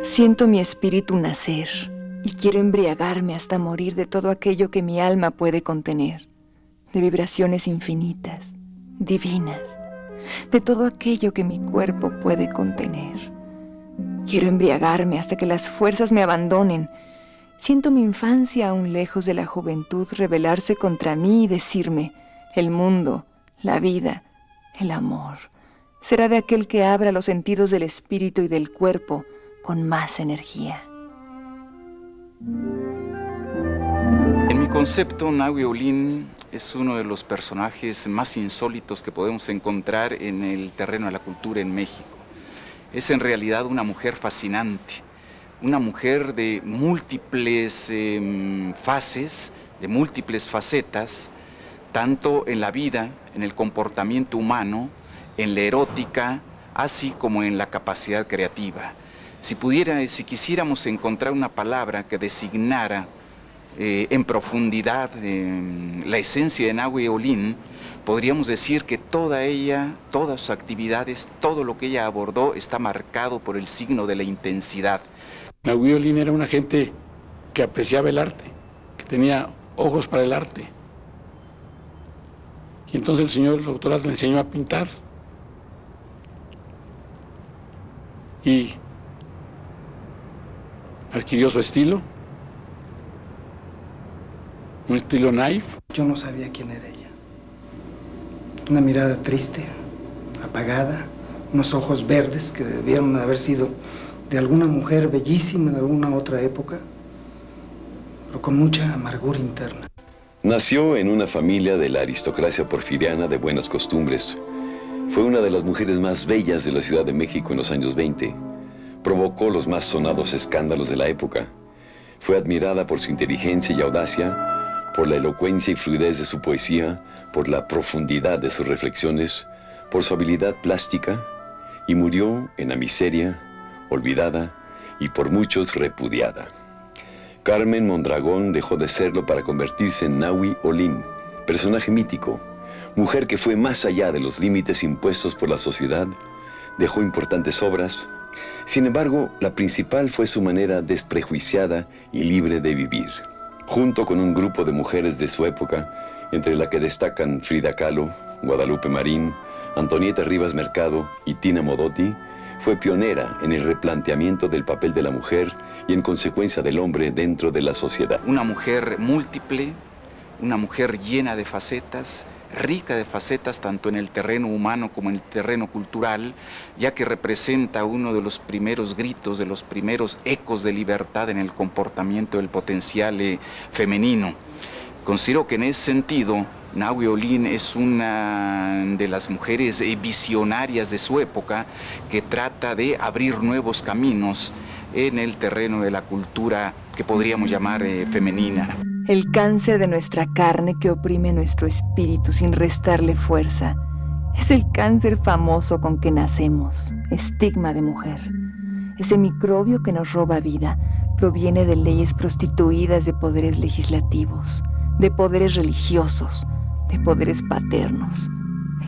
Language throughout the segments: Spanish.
Siento mi espíritu nacer y quiero embriagarme hasta morir de todo aquello que mi alma puede contener, de vibraciones infinitas, divinas, de todo aquello que mi cuerpo puede contener. Quiero embriagarme hasta que las fuerzas me abandonen. Siento mi infancia aún lejos de la juventud rebelarse contra mí y decirme: el mundo, la vida, el amor, será de aquel que abra los sentidos del espíritu y del cuerpo con más energía. En mi concepto, Nahui Olin es uno de los personajes más insólitos que podemos encontrar en el terreno de la cultura en México. Es en realidad una mujer fascinante, una mujer de múltiples fases, de múltiples facetas, tanto en la vida, en el comportamiento humano, en la erótica, así como en la capacidad creativa. Si quisiéramos encontrar una palabra que designara en profundidad la esencia de Nahui Olin, podríamos decir que toda ella, todas sus actividades, todo lo que ella abordó está marcado por el signo de la intensidad. Nahui Olin era una gente que apreciaba el arte, que tenía ojos para el arte. Y entonces el señor doctor le enseñó a pintar. Y adquirió su estilo, un estilo naif. Yo no sabía quién era ella. Una mirada triste, apagada, unos ojos verdes que debieron haber sido de alguna mujer bellísima en alguna otra época, pero con mucha amargura interna. Nació en una familia de la aristocracia porfiriana de buenas costumbres. Fue una de las mujeres más bellas de la Ciudad de México en los años 20. Provocó los más sonados escándalos de la época. Fue admirada por su inteligencia y audacia, por la elocuencia y fluidez de su poesía, por la profundidad de sus reflexiones, por su habilidad plástica, y murió en la miseria, olvidada y por muchos repudiada. Carmen Mondragón dejó de serlo para convertirse en Nahui Olin, personaje mítico, mujer que fue más allá de los límites impuestos por la sociedad, dejó importantes obras. Sin embargo, la principal fue su manera desprejuiciada y libre de vivir. Junto con un grupo de mujeres de su época, entre la que destacan Frida Kahlo, Guadalupe Marín, Antonieta Rivas Mercado y Tina Modotti, fue pionera en el replanteamiento del papel de la mujer y en consecuencia del hombre dentro de la sociedad. Una mujer múltiple, una mujer llena de facetas, rica de facetas tanto en el terreno humano como en el terreno cultural, ya que representa uno de los primeros gritos, de los primeros ecos de libertad en el comportamiento del potencial femenino. Considero que en ese sentido Nahui Olin es una de las mujeres visionarias de su época que trata de abrir nuevos caminos en el terreno de la cultura que podríamos llamar femenina. El cáncer de nuestra carne que oprime nuestro espíritu sin restarle fuerza es el cáncer famoso con que nacemos, estigma de mujer. Ese microbio que nos roba vida proviene de leyes prostituidas de poderes legislativos, de poderes religiosos, de poderes paternos.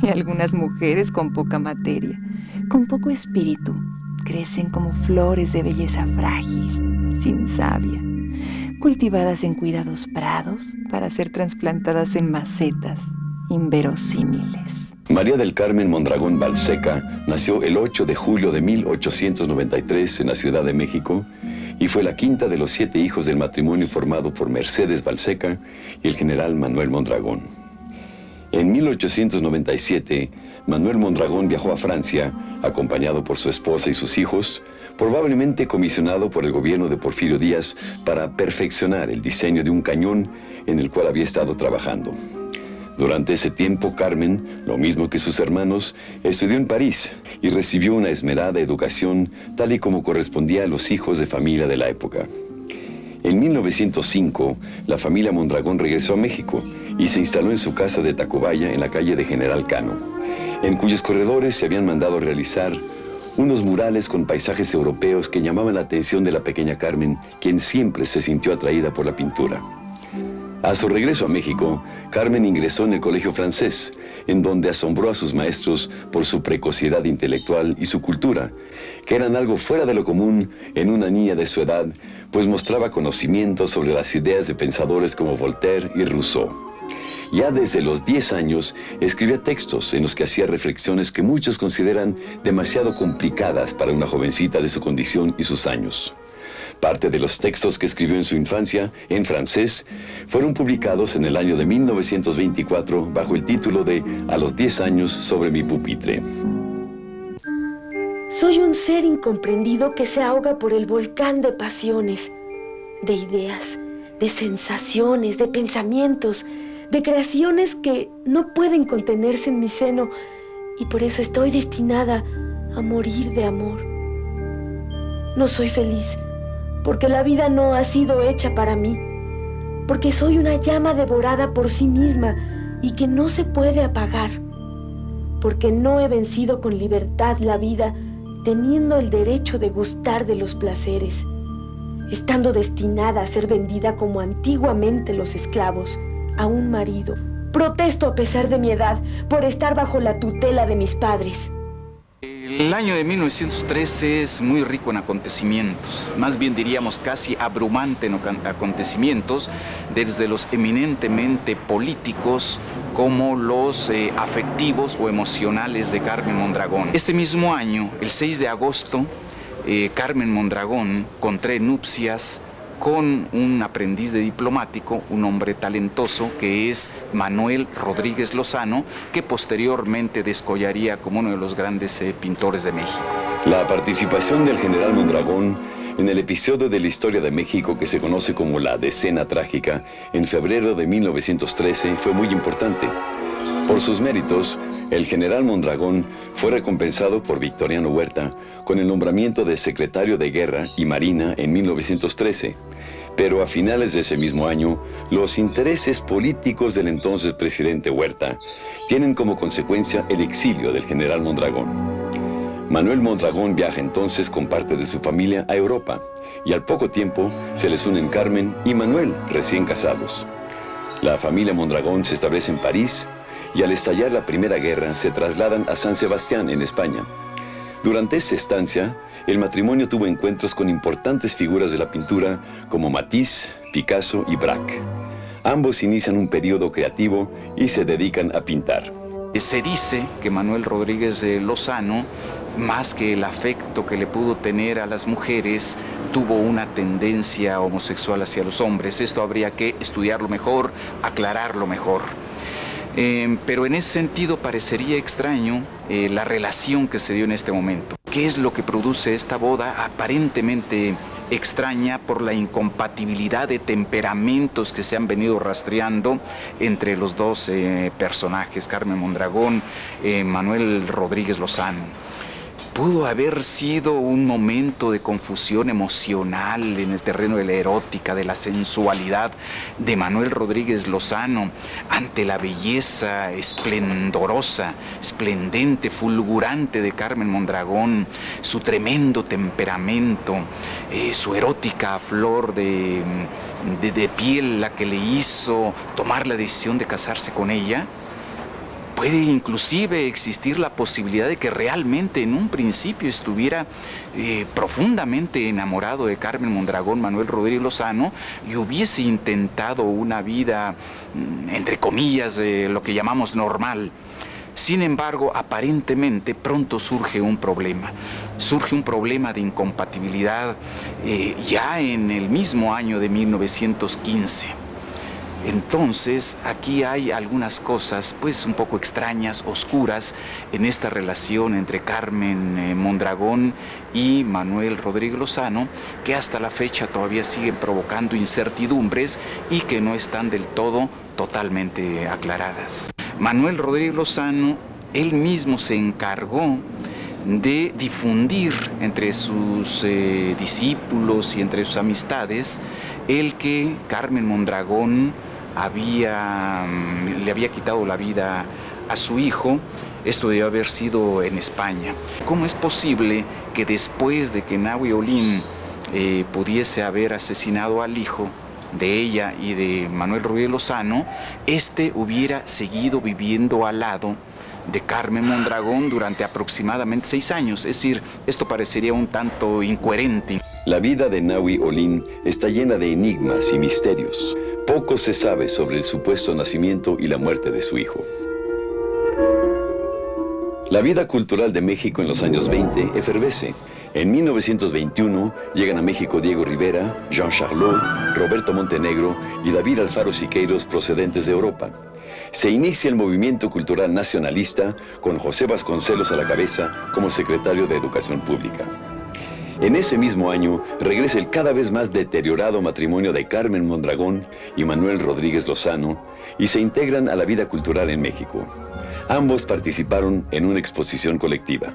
Y algunas mujeres con poca materia, con poco espíritu, crecen como flores de belleza frágil, sin savia, cultivadas en cuidados prados para ser trasplantadas en macetas inverosímiles. María del Carmen Mondragón Balseca nació el 8 de julio de 1893 en la Ciudad de México y fue la quinta de los 7 hijos del matrimonio formado por Mercedes Balseca y el general Manuel Mondragón. En 1897, Manuel Mondragón viajó a Francia, acompañado por su esposa y sus hijos, probablemente comisionado por el gobierno de Porfirio Díaz para perfeccionar el diseño de un cañón en el cual había estado trabajando. Durante ese tiempo, Carmen, lo mismo que sus hermanos, estudió en París y recibió una esmerada educación tal y como correspondía a los hijos de familia de la época. En 1905, la familia Mondragón regresó a México y se instaló en su casa de Tacubaya en la calle de General Cano, en cuyos corredores se habían mandado realizar unos murales con paisajes europeos que llamaban la atención de la pequeña Carmen, quien siempre se sintió atraída por la pintura. A su regreso a México, Carmen ingresó en el Colegio Francés, en donde asombró a sus maestros por su precocidad intelectual y su cultura, que eran algo fuera de lo común en una niña de su edad, pues mostraba conocimiento sobre las ideas de pensadores como Voltaire y Rousseau. Ya desde los 10 años escribía textos en los que hacía reflexiones que muchos consideran demasiado complicadas para una jovencita de su condición y sus años. Parte de los textos que escribió en su infancia, en francés, fueron publicados en el año de 1924 bajo el título de A los 10 años sobre mi pupitre. Soy un ser incomprendido que se ahoga por el volcán de pasiones, de ideas, de sensaciones, de pensamientos, de creaciones que no pueden contenerse en mi seno, y por eso estoy destinada a morir de amor. No soy feliz, porque la vida no ha sido hecha para mí, porque soy una llama devorada por sí misma y que no se puede apagar, porque no he vencido con libertad la vida, teniendo el derecho de gustar de los placeres, estando destinada a ser vendida como antiguamente los esclavos, a un marido. Protesto a pesar de mi edad por estar bajo la tutela de mis padres. El año de 1913 es muy rico en acontecimientos, más bien diríamos casi abrumante en acontecimientos, desde los eminentemente políticos como los afectivos o emocionales de Carmen Mondragón. Este mismo año, el 6 de agosto, Carmen Mondragón contrae nupcias con un aprendiz de diplomático, un hombre talentoso que es Manuel Rodríguez Lozano, que posteriormente descollaría como uno de los grandes pintores de México. La participación del general Mondragón en el episodio de la historia de México que se conoce como la Decena Trágica, en febrero de 1913, fue muy importante. Por sus méritos, el general Mondragón fue recompensado por Victoriano Huerta con el nombramiento de secretario de Guerra y Marina en 1913. Pero a finales de ese mismo año, los intereses políticos del entonces presidente Huerta tienen como consecuencia el exilio del general Mondragón. Manuel Mondragón viaja entonces con parte de su familia a Europa y al poco tiempo se les unen Carmen y Manuel, recién casados. La familia Mondragón se establece en París y al estallar la Primera Guerra se trasladan a San Sebastián, en España. Durante esta estancia, el matrimonio tuvo encuentros con importantes figuras de la pintura como Matisse, Picasso y Braque. Ambos inician un periodo creativo y se dedican a pintar. Se dice que Manuel Rodríguez Lozano, más que el afecto que le pudo tener a las mujeres, tuvo una tendencia homosexual hacia los hombres. Esto habría que estudiarlo mejor, aclararlo mejor. Pero en ese sentido parecería extraño la relación que se dio en este momento. ¿Qué es lo que produce esta boda aparentemente extraña por la incompatibilidad de temperamentos que se han venido rastreando entre los dos personajes, Carmen Mondragón, Manuel Rodríguez Lozano? Pudo haber sido un momento de confusión emocional en el terreno de la erótica, de la sensualidad de Manuel Rodríguez Lozano ante la belleza esplendorosa, esplendente, fulgurante de Carmen Mondragón, su tremendo temperamento, su erótica flor de piel, la que le hizo tomar la decisión de casarse con ella. Puede inclusive existir la posibilidad de que realmente en un principio estuviera profundamente enamorado de Carmen Mondragón, Manuel Rodríguez Lozano, y hubiese intentado una vida, entre comillas, de lo que llamamos normal. Sin embargo, aparentemente pronto surge un problema. Surge un problema de incompatibilidad ya en el mismo año de 1915. Entonces, aquí hay algunas cosas, pues, un poco extrañas, oscuras, en esta relación entre Carmen Mondragón y Manuel Rodríguez Lozano, que hasta la fecha todavía siguen provocando incertidumbres y que no están del todo totalmente aclaradas. Manuel Rodríguez Lozano, él mismo se encargó de difundir entre sus discípulos y entre sus amistades el que Carmen Mondragón le había quitado la vida a su hijo. Esto debió haber sido en España. ¿Cómo es posible que después de que Nahui Olin pudiese haber asesinado al hijo, de ella y de Manuel Rodríguez Lozano, este hubiera seguido viviendo al lado de Carmen Mondragón durante aproximadamente 6 años. Es decir, esto parecería un tanto incoherente. La vida de Nahui Olin está llena de enigmas y misterios. Poco se sabe sobre el supuesto nacimiento y la muerte de su hijo. La vida cultural de México en los años 20 efervesce. En 1921 llegan a México Diego Rivera, Jean Charlot, Roberto Montenegro y David Alfaro Siqueiros procedentes de Europa. Se inicia el movimiento cultural nacionalista con José Vasconcelos a la cabeza como secretario de Educación Pública. En ese mismo año regresa el cada vez más deteriorado matrimonio de Carmen Mondragón y Manuel Rodríguez Lozano y se integran a la vida cultural en México. Ambos participaron en una exposición colectiva.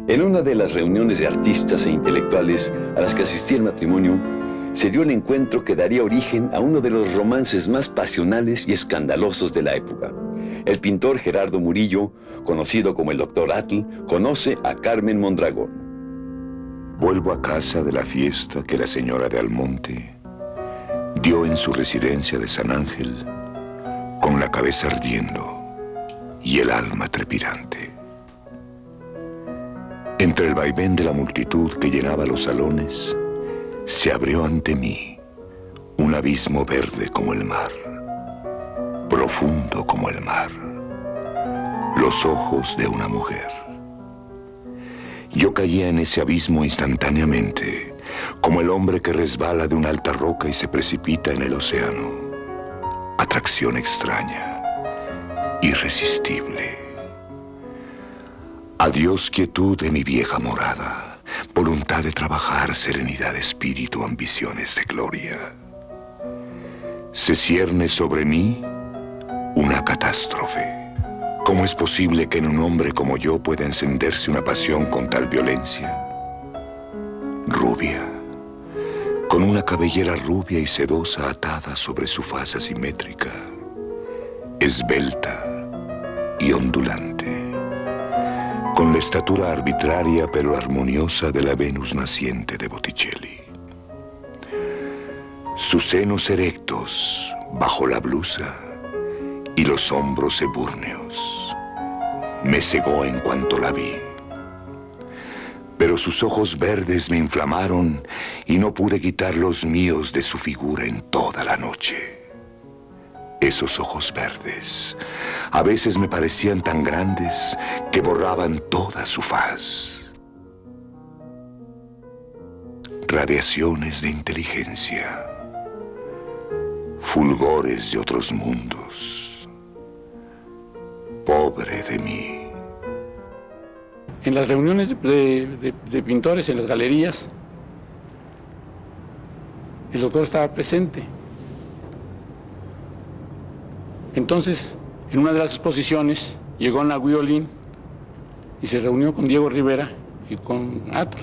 En una de las reuniones de artistas e intelectuales a las que asistía el matrimonio, se dio el encuentro que daría origen a uno de los romances más pasionales y escandalosos de la época. El pintor Gerardo Murillo, conocido como el Dr. Atl, conoce a Carmen Mondragón. Vuelvo a casa de la fiesta que la señora de Almonte dio en su residencia de San Ángel, con la cabeza ardiendo y el alma trepidante. Entre el vaivén de la multitud que llenaba los salones, se abrió ante mí un abismo verde como el mar, profundo como el mar, los ojos de una mujer. Yo caía en ese abismo instantáneamente, como el hombre que resbala de una alta roca y se precipita en el océano. Atracción extraña, irresistible. Adiós quietud de mi vieja morada, voluntad de trabajar, serenidad de espíritu, ambiciones de gloria. Se cierne sobre mí una catástrofe. ¿Cómo es posible que en un hombre como yo pueda encenderse una pasión con tal violencia? Rubia, con una cabellera rubia y sedosa atada sobre su faz asimétrica, esbelta y ondulante, con la estatura arbitraria pero armoniosa de la Venus naciente de Botticelli. Sus senos erectos bajo la blusa y los hombros ebúrneos me cegó en cuanto la vi. Pero sus ojos verdes me inflamaron y no pude quitar los míos de su figura en toda la noche. Esos ojos verdes a veces me parecían tan grandes que borraban toda su faz. Radiaciones de inteligencia, fulgores de otros mundos. Pobre de mí. En las reuniones de pintores, en las galerías, el doctor estaba presente. Entonces, en una de las exposiciones, llegó Nahui Olin y se reunió con Diego Rivera y con Atl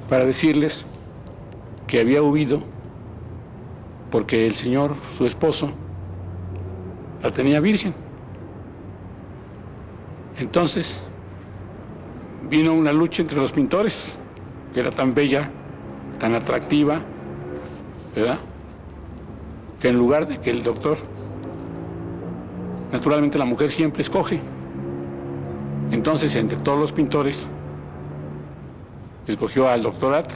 para decirles que había huido porque el señor, su esposo, la tenía virgen. Entonces, vino una lucha entre los pintores, que era tan bella, tan atractiva, ¿verdad?, que en lugar de que el doctor, naturalmente la mujer siempre escoge. Entonces, entre todos los pintores, escogió al doctor Atl,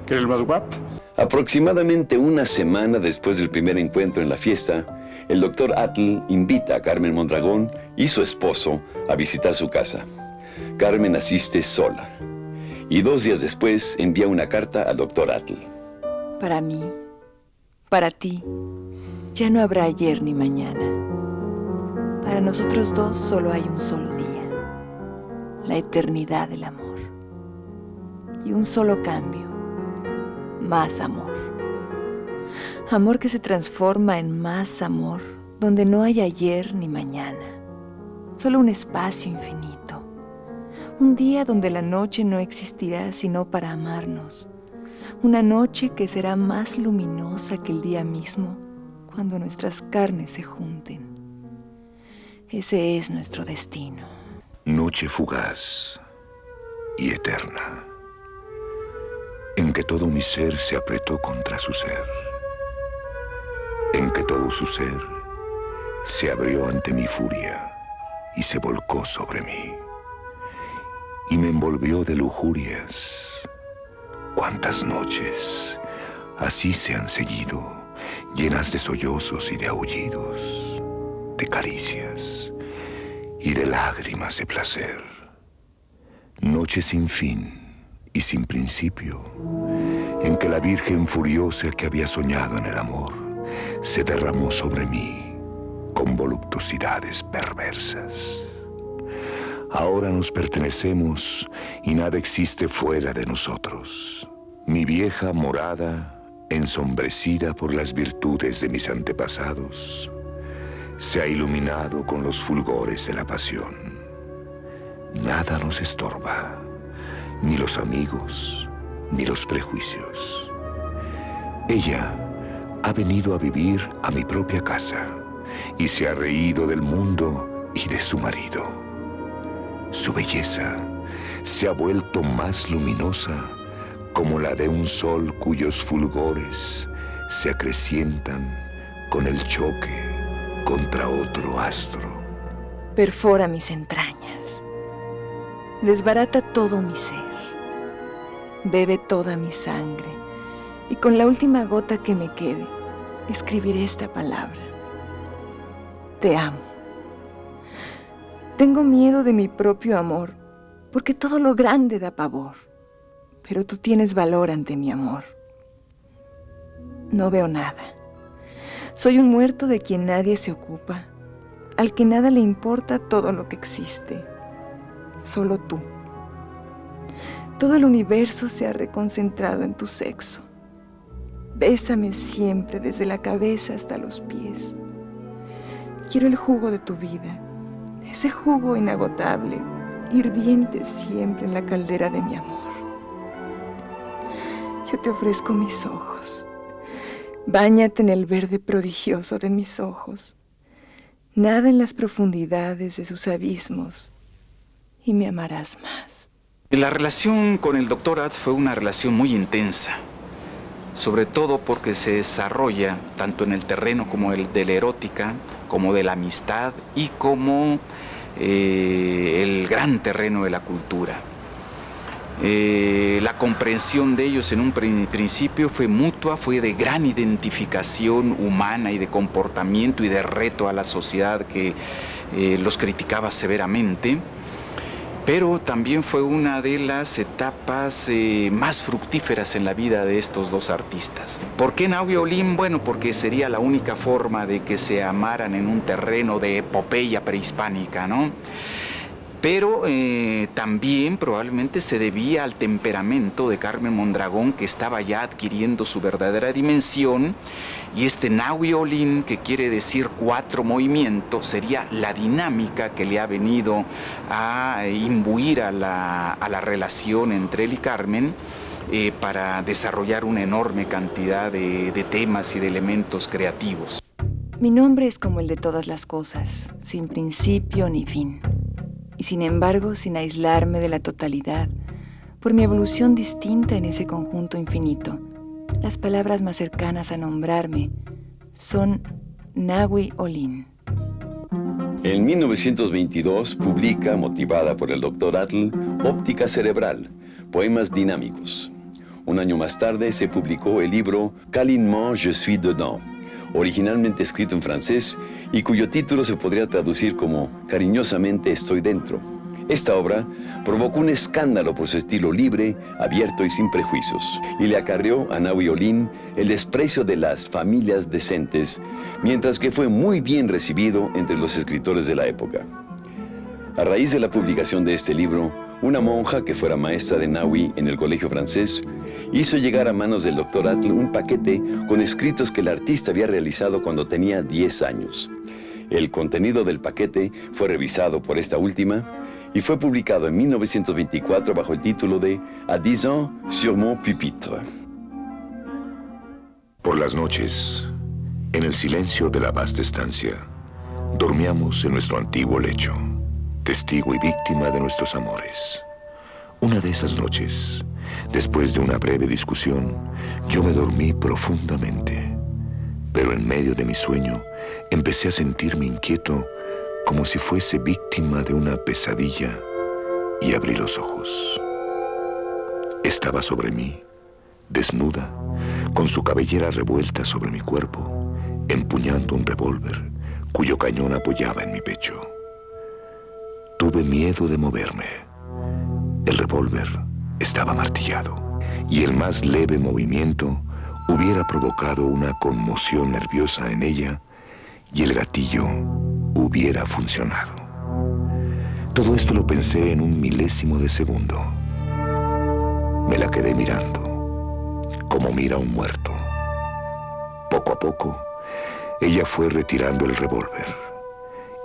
que era el más guapo. Aproximadamente una semana después del primer encuentro en la fiesta, el doctor Atl invita a Carmen Mondragón y su esposo a visitar su casa. Carmen asiste sola y 2 días después envía una carta al doctor Atl. Para mí, para ti, ya no habrá ayer ni mañana. Para nosotros dos solo hay un solo día, la eternidad del amor. Y un solo cambio, más amor. Amor que se transforma en más amor, donde no hay ayer ni mañana, solo un espacio infinito. Un día donde la noche no existirá sino para amarnos. Una noche que será más luminosa que el día mismo, cuando nuestras carnes se junten. Ese es nuestro destino. Noche fugaz y eterna. En en que todo mi ser se apretó contra su ser, en que todo su ser se abrió ante mi furia y se volcó sobre mí, y me envolvió de lujurias. Cuántas noches así se han seguido, llenas de sollozos y de aullidos, de caricias y de lágrimas de placer. Noches sin fin y sin principio, en que la Virgen furiosa que había soñado en el amor se derramó sobre mí con voluptuosidades perversas. Ahora nos pertenecemos y nada existe fuera de nosotros. Mi vieja morada, ensombrecida por las virtudes de mis antepasados, se ha iluminado con los fulgores de la pasión. Nada nos estorba, ni los amigos, ni los prejuicios. Ella ha venido a vivir a mi propia casa y se ha reído del mundo y de su marido. Su belleza se ha vuelto más luminosa como la de un sol cuyos fulgores se acrecientan con el choque contra otro astro. Perfora mis entrañas, desbarata todo mi ser, bebe toda mi sangre, y con la última gota que me quede, escribiré esta palabra: te amo. Tengo miedo de mi propio amor, porque todo lo grande da pavor, pero tú tienes valor ante mi amor. No veo nada. Soy un muerto de quien nadie se ocupa, al que nada le importa todo lo que existe. Solo tú. Todo el universo se ha reconcentrado en tu sexo. Bésame siempre, desde la cabeza hasta los pies. Quiero el jugo de tu vida, ese jugo inagotable, hirviente siempre en la caldera de mi amor. Yo te ofrezco mis ojos. Báñate en el verde prodigioso de mis ojos. Nada en las profundidades de sus abismos y me amarás más. La relación con el Dr. Att fue una relación muy intensa, sobre todo porque se desarrolla tanto en el terreno como el de la erótica, como de la amistad y como el gran terreno de la cultura. La comprensión de ellos en un principio fue mutua, fue de gran identificación humana y de comportamiento y de reto a la sociedad que los criticaba severamente, pero también fue una de las etapas más fructíferas en la vida de estos dos artistas. ¿Por qué Nahui Olin? Bueno, porque sería la única forma de que se amaran en un terreno de epopeya prehispánica, ¿no? Pero también probablemente se debía al temperamento de Carmen Mondragón, que estaba ya adquiriendo su verdadera dimensión, y este Nahui Olin, que quiere decir 4 movimientos, sería la dinámica que le ha venido a imbuir a la relación entre él y Carmen para desarrollar una enorme cantidad de temas y de elementos creativos. Mi nombre es como el de todas las cosas, sin principio ni fin. Y sin embargo, sin aislarme de la totalidad, por mi evolución distinta en ese conjunto infinito, las palabras más cercanas a nombrarme son Nahui Olin. En 1922 publica, motivada por el Dr. Atl, Óptica Cerebral, Poemas Dinámicos. Un año más tarde se publicó el libro Câlinement je suis dedans, originalmente escrito en francés y cuyo título se podría traducir como Cariñosamente estoy dentro. Esta obra provocó un escándalo por su estilo libre, abierto y sin prejuicios, y le acarreó a Nahui Olin el desprecio de las familias decentes, mientras que fue muy bien recibido entre los escritores de la época. A raíz de la publicación de este libro, una monja que fuera maestra de Nahui en el colegio francés hizo llegar a manos del Dr. Atl un paquete con escritos que el artista había realizado cuando tenía 10 años. El contenido del paquete fue revisado por esta última y fue publicado en 1924 bajo el título de A 10 ans sur mon pupitre. Por las noches, en el silencio de la vasta estancia, dormíamos en nuestro antiguo lecho, testigo y víctima de nuestros amores. Una de esas noches, Después de una breve discusión, yo me dormí profundamente. Pero en medio de mi sueño, empecé a sentirme inquieto, como si fuese víctima de una pesadilla, y abrí los ojos. Estaba sobre mí, desnuda, con su cabellera revuelta sobre mi cuerpo, empuñando un revólver cuyo cañón apoyaba en mi pecho. Tuve miedo de moverme. El revólver estaba martillado, y el más leve movimiento hubiera provocado una conmoción nerviosa en ella, y el gatillo hubiera funcionado. Todo esto lo pensé en un milésimo de segundo. Me la quedé mirando, como mira un muerto. Poco a poco, ella fue retirando el revólver,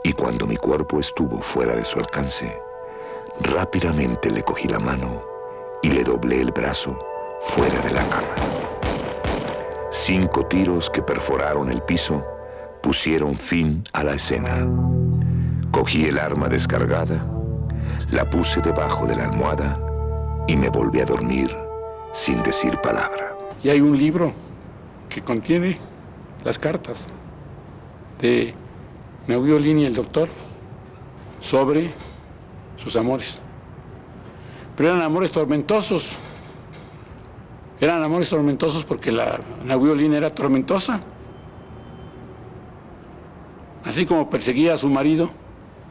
y cuando mi cuerpo estuvo fuera de su alcance, rápidamente le cogí la mano y le doblé el brazo fuera de la cama. 5 tiros que perforaron el piso pusieron fin a la escena. Cogí el arma descargada, la puse debajo de la almohada y me volví a dormir sin decir palabra. Y hay un libro que contiene las cartas de Nahui Olin y el doctor sobre sus amores. Pero eran amores tormentosos. Eran amores tormentosos porque la Nahui Olin era tormentosa. Así como perseguía a su marido,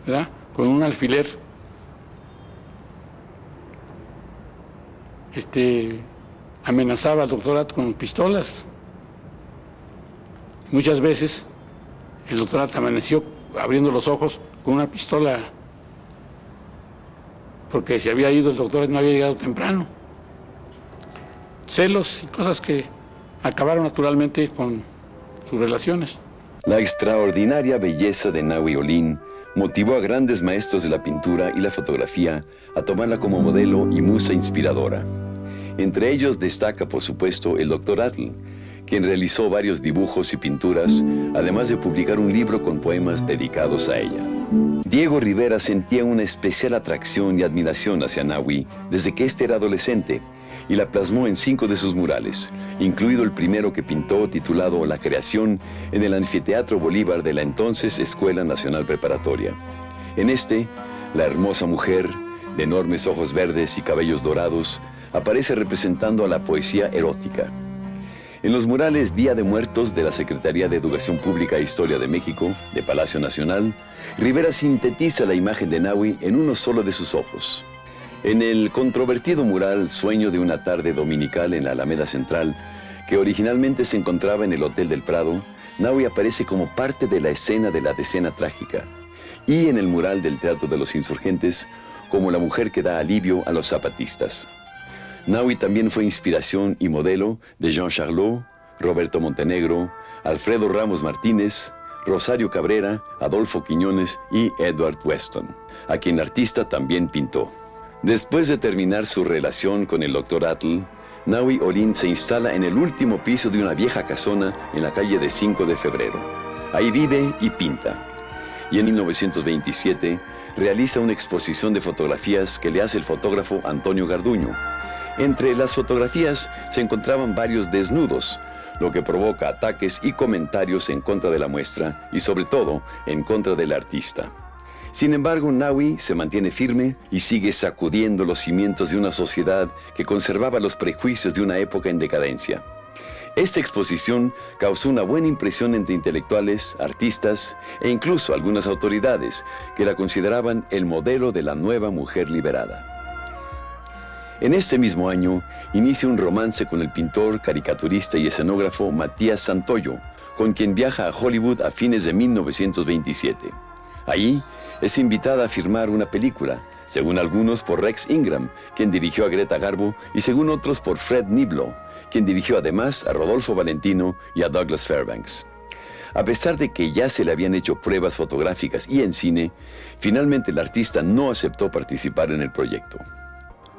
¿verdad?, con un alfiler. Amenazaba al doctor Atle con pistolas. Muchas veces el doctor Atle amaneció abriendo los ojos con una pistola porque se había ido el doctor, no había llegado temprano. Celos y cosas que acabaron naturalmente con sus relaciones. La extraordinaria belleza de Nahui Olin motivó a grandes maestros de la pintura y la fotografía a tomarla como modelo y musa inspiradora. Entre ellos destaca, por supuesto, el doctor Atle, quien realizó varios dibujos y pinturas, además de publicar un libro con poemas dedicados a ella. Diego Rivera sentía una especial atracción y admiración hacia Nahui desde que éste era adolescente, y la plasmó en 5 de sus murales, incluido el primero que pintó titulado La Creación en el Anfiteatro Bolívar de la entonces Escuela Nacional Preparatoria. En este, la hermosa mujer, de enormes ojos verdes y cabellos dorados, aparece representando a la poesía erótica. En los murales Día de Muertos de la Secretaría de Educación Pública e Historia de México, de Palacio Nacional, Rivera sintetiza la imagen de Nahui en uno solo de sus ojos. En el controvertido mural Sueño de una tarde dominical en la Alameda Central, que originalmente se encontraba en el Hotel del Prado, Nahui aparece como parte de la escena de la Decena Trágica, y en el mural del Teatro de los Insurgentes, como la mujer que da alivio a los zapatistas. Nahui también fue inspiración y modelo de Jean Charlot, Roberto Montenegro, Alfredo Ramos Martínez, Rosario Cabrera, Adolfo Quiñones y Edward Weston, a quien el artista también pintó. Después de terminar su relación con el doctor Atle, Nahui Olin se instala en el último piso de una vieja casona en la calle de 5 de Febrero. Ahí vive y pinta. Y en 1927 realiza una exposición de fotografías que le hace el fotógrafo Antonio Garduño. Entre las fotografías se encontraban varios desnudos, lo que provoca ataques y comentarios en contra de la muestra y sobre todo en contra del artista. Sin embargo, Nahui se mantiene firme y sigue sacudiendo los cimientos de una sociedad que conservaba los prejuicios de una época en decadencia. Esta exposición causó una buena impresión entre intelectuales, artistas e incluso algunas autoridades que la consideraban el modelo de la nueva mujer liberada. En este mismo año, inicia un romance con el pintor, caricaturista y escenógrafo Matías Santoyo, con quien viaja a Hollywood a fines de 1927. Allí es invitada a filmar una película, según algunos por Rex Ingram, quien dirigió a Greta Garbo, y según otros por Fred Niblo, quien dirigió además a Rodolfo Valentino y a Douglas Fairbanks. A pesar de que ya se le habían hecho pruebas fotográficas y en cine, finalmente el artista no aceptó participar en el proyecto.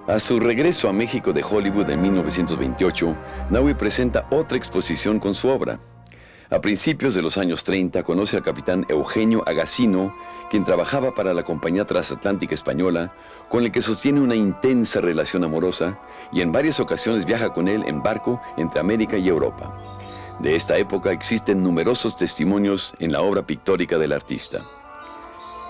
A su regreso a México de Hollywood en 1928, Nahui presenta otra exposición con su obra. A principios de los años 30 conoce al capitán Eugenio Agacino, quien trabajaba para la Compañía Transatlántica Española, con el que sostiene una intensa relación amorosa y en varias ocasiones viaja con él en barco entre América y Europa. De esta época existen numerosos testimonios en la obra pictórica del artista.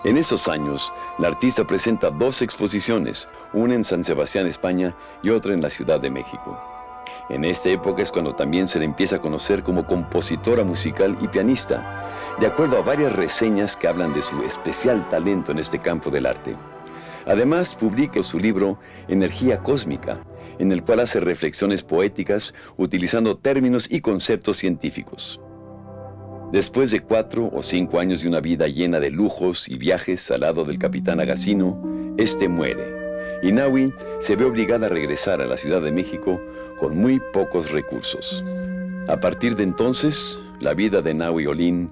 En esos años, la artista presenta 2 exposiciones, una en San Sebastián, España, y otra en la Ciudad de México. En esta época es cuando también se le empieza a conocer como compositora musical y pianista, de acuerdo a varias reseñas que hablan de su especial talento en este campo del arte. Además, publica su libro Energía Cósmica, en el cual hace reflexiones poéticas utilizando términos y conceptos científicos. Después de 4 o 5 años de una vida llena de lujos y viajes al lado del capitán Agacino, este muere, y Nahui se ve obligada a regresar a la Ciudad de México con muy pocos recursos. A partir de entonces, la vida de Nahui Olin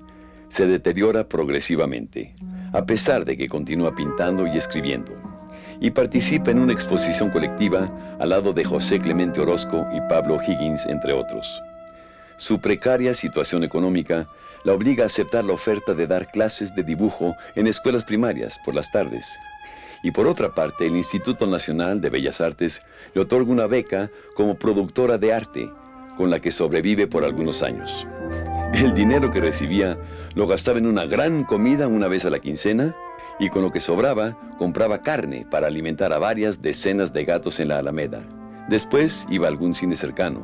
se deteriora progresivamente, a pesar de que continúa pintando y escribiendo, y participa en una exposición colectiva al lado de José Clemente Orozco y Pablo Higgins, entre otros. Su precaria situación económica la obliga a aceptar la oferta de dar clases de dibujo en escuelas primarias por las tardes. Y por otra parte, el Instituto Nacional de Bellas Artes le otorga una beca como productora de arte, con la que sobrevive por algunos años. El dinero que recibía lo gastaba en una gran comida una vez a la quincena, y con lo que sobraba compraba carne para alimentar a varias decenas de gatos en la Alameda. Después iba a algún cine cercano.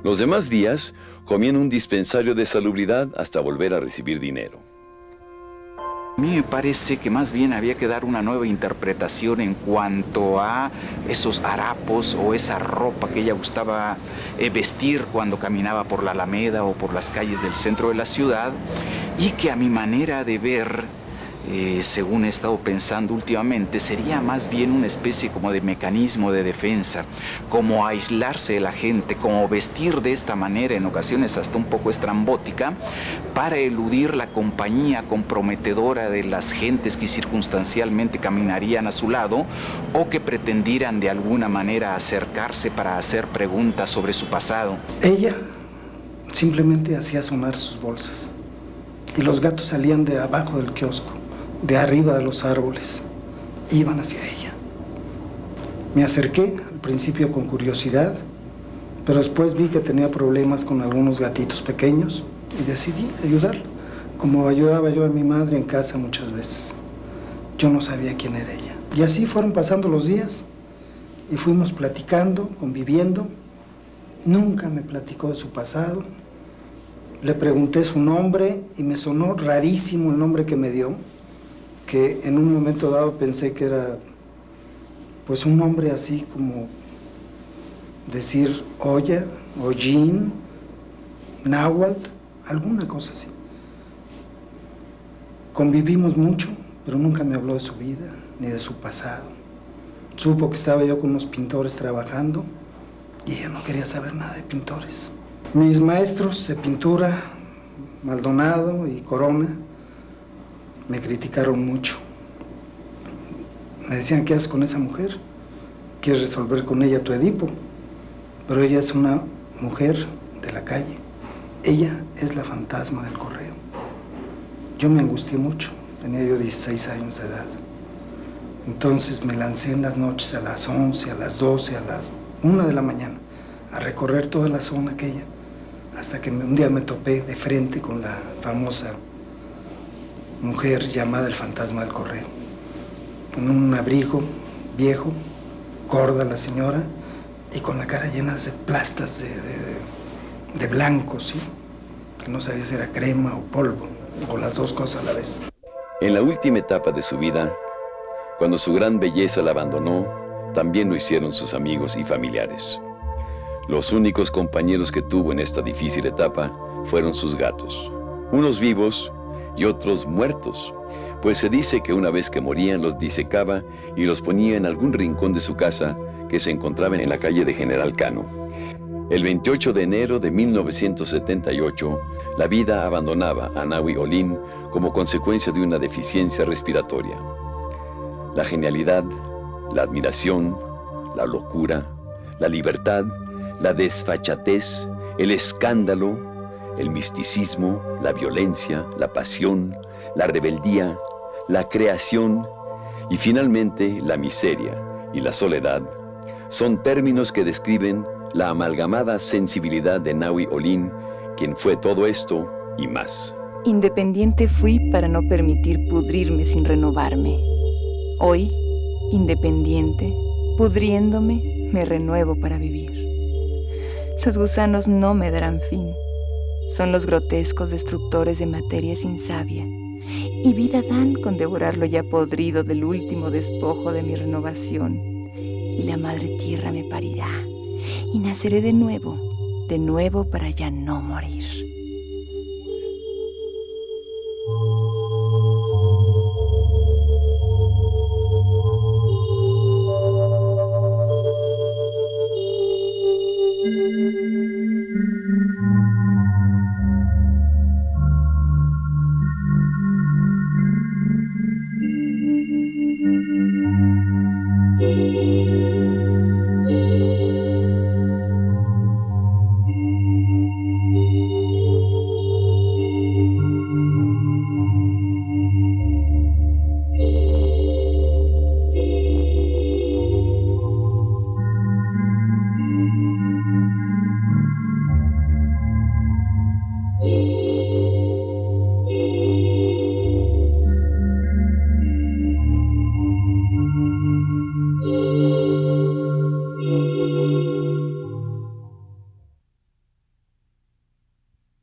Los demás días comía en un dispensario de salubridad hasta volver a recibir dinero. A mí me parece que más bien había que dar una nueva interpretación en cuanto a esos harapos o esa ropa que ella gustaba vestir cuando caminaba por la Alameda o por las calles del centro de la ciudad, y que a mi manera de ver, según he estado pensando últimamente, sería más bien una especie como de mecanismo de defensa, como aislarse de la gente, como vestir de esta manera, en ocasiones hasta un poco estrambótica, para eludir la compañía comprometedora de las gentes que circunstancialmente caminarían a su lado o que pretendieran de alguna manera acercarse para hacer preguntas sobre su pasado. Ella simplemente hacía sonar sus bolsas y los gatos salían de abajo del kiosco, de arriba de los árboles, iban hacia ella. Me acerqué al principio con curiosidad, pero después vi que tenía problemas con algunos gatitos pequeños y decidí ayudarla, como ayudaba yo a mi madre en casa muchas veces. Yo no sabía quién era ella. Y así fueron pasando los días y fuimos platicando, conviviendo. Nunca me platicó de su pasado. Le pregunté su nombre y me sonó rarísimo el nombre que me dio, que en un momento dado pensé que era pues un nombre así como decir Oya, Ollín, Náhuatl, alguna cosa así. Convivimos mucho, pero nunca me habló de su vida ni de su pasado. Supo que estaba yo con unos pintores trabajando y ella no quería saber nada de pintores. Mis maestros de pintura, Maldonado y Corona, me criticaron mucho. Me decían, ¿qué haces con esa mujer? ¿Quieres resolver con ella tu Edipo? Pero ella es una mujer de la calle. Ella es la fantasma del correo. Yo me angustié mucho. Tenía yo 16 años de edad. Entonces me lancé en las noches a las 11, a las 12, a las 1 de la mañana a recorrer toda la zona aquella, hasta que un día me topé de frente con la famosa mujer llamada el fantasma del correo, con un abrigo viejo, gorda la señora, y con la cara llena de plastas de blanco, ¿sí? Que no sabía si era crema o polvo, o las dos cosas a la vez. En la última etapa de su vida, cuando su gran belleza la abandonó, también lo hicieron sus amigos y familiares. Los únicos compañeros que tuvo en esta difícil etapa fueron sus gatos, unos vivos y otros muertos, pues se dice que una vez que morían los disecaba y los ponía en algún rincón de su casa que se encontraba en la calle de General Cano. El 28 de enero de 1978, la vida abandonaba a Nahui Olin como consecuencia de una deficiencia respiratoria. La genialidad, la admiración, la locura, la libertad, la desfachatez, el escándalo, el misticismo, la violencia, la pasión, la rebeldía, la creación y finalmente la miseria y la soledad son términos que describen la amalgamada sensibilidad de Nahui Olin, quien fue todo esto y más. Independiente fui para no permitir pudrirme sin renovarme. Hoy, independiente, pudriéndome, me renuevo para vivir. Los gusanos no me darán fin. Son los grotescos destructores de materia sin savia, y vida dan con devorar lo ya podrido del último despojo de mi renovación. Y la madre tierra me parirá, y naceré de nuevo para ya no morir.